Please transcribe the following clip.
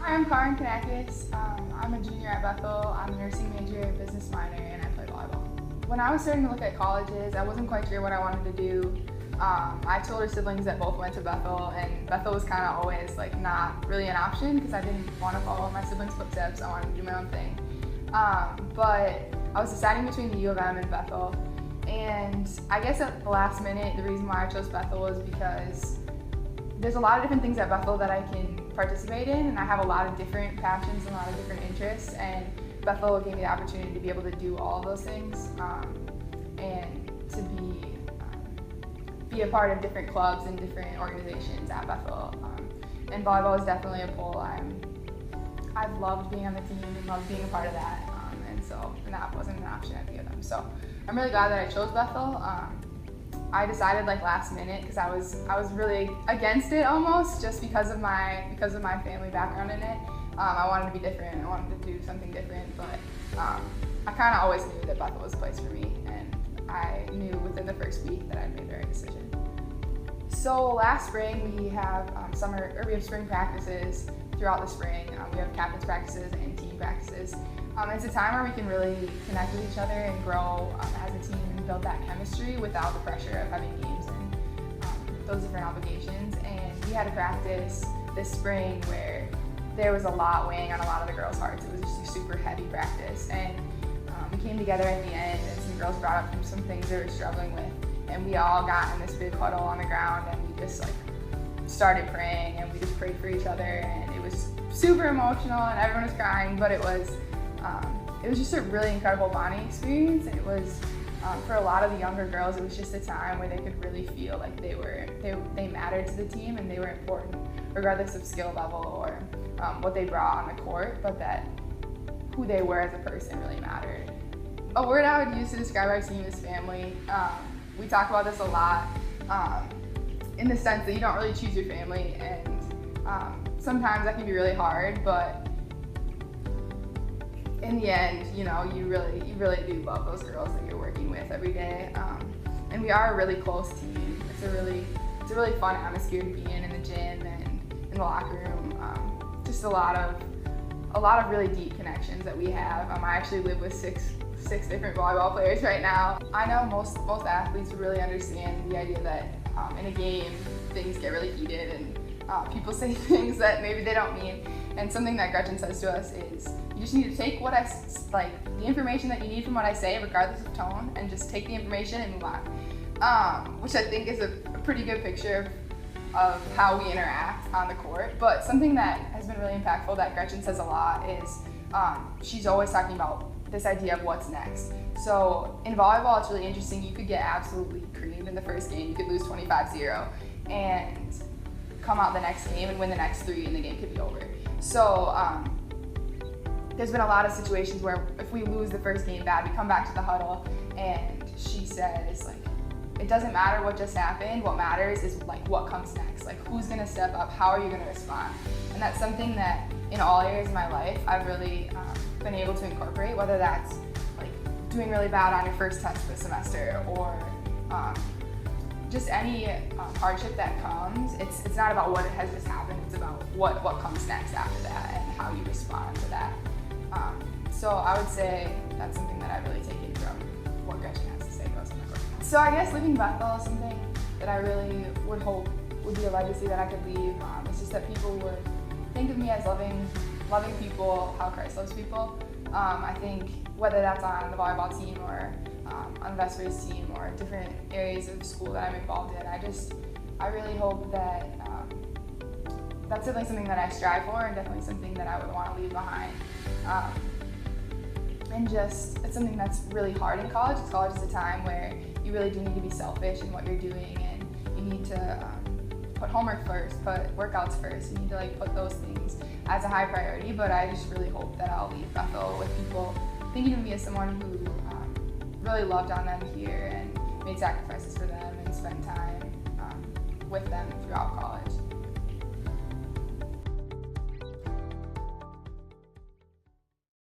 Hi, I'm Karin Canakes. I'm a junior at Bethel. I'm a nursing major, business minor, and I play volleyball. When I was starting to look at colleges, I wasn't quite sure what I wanted to do. I have two older siblings that both went to Bethel, and Bethel was kind of always like not really an option because I didn't want to follow my siblings' footsteps. I wanted to do my own thing. But I was deciding between the U of M and Bethel, and I guess at the last minute, the reason why I chose Bethel was because there's a lot of different things at Bethel that I can participate in, and I have a lot of different passions and a lot of different interests, and Bethel gave me the opportunity to be able to do all of those things and to be a part of different clubs and different organizations at Bethel. And volleyball is definitely a pull. I've loved being on the team and loved being a part of that, and that wasn't an option at the U of M. So I'm really glad that I chose Bethel. I decided like last minute because I was really against it almost just because of my family background in it. I wanted to be different. I wanted to do something different, but I kind of always knew that Bethel was a place for me, and I knew within the first week that I'd made the right decision. So last spring we have spring practices throughout the spring. We have captain's practices and team practices. It's a time where we can really connect with each other and grow as a team and build that chemistry without the pressure of having games and those different obligations. And we had a practice this spring where there was a lot weighing on a lot of the girls' hearts. It was just a super heavy practice. And we came together at the end, and some girls brought up some things they were struggling with. And we all got in this big huddle on the ground, and we just started praying, and we just prayed for each other. And it was super emotional, and everyone was crying, but it was just a really incredible bonding experience. And it was, for a lot of the younger girls, it was just a time where they could really feel like they mattered to the team and they were important, regardless of skill level or what they brought on the court, but that who they were as a person really mattered. A word I would use to describe our team is family. We talk about this a lot in the sense that you don't really choose your family, and sometimes that can be really hard, but in the end, you really do love those girls that you're working with every day. And we are a really close team. It's a really fun atmosphere to be in the gym and in the locker room. Just a lot of really deep connections that we have. I actually live with six different volleyball players right now. I know most athletes really understand the idea that in a game things get really heated and people say things that maybe they don't mean. And something that Gretchen says to us is, you just need to take the information that you need from what I say, regardless of tone, and just take the information and move on. Which I think is a pretty good picture of how we interact on the court. But something that has been really impactful that Gretchen says a lot is she's always talking about this idea of what's next. So in volleyball, it's really interesting. You could get absolutely creamed in the first game. You could lose 25-0 and come out the next game and win the next 3, and the game could be over. So there's been a lot of situations where if we lose the first game bad, we come back to the huddle, and she says, it doesn't matter what just happened. What matters is what comes next. Who's gonna step up? How are you gonna respond? And that's something that in all areas of my life I've really been able to incorporate, whether that's doing really bad on your first test of the semester or just any hardship that comes. It's not about what has just happened. It's about what comes next after that and how you respond to that. So I would say that's something that I've really taken from what Gretchen has to say goes on the court. So I guess leaving Bethel is something that I really would hope would be a legacy that I could leave. It's just that people would think of me as loving people, how Christ loves people. I think whether that's on the volleyball team or on the Vespers team or different areas of school that I'm involved in, I really hope that that's definitely something that I strive for, and definitely something that I would want to leave behind. And just, it's something that's really hard in college. College is a time where you really do need to be selfish in what you're doing, and you need to put homework first, put workouts first. You need to put those things as a high priority. But I just really hope that I'll leave Bethel with people thinking of me as someone who really loved on them here and made sacrifices for them and spent time with them throughout college.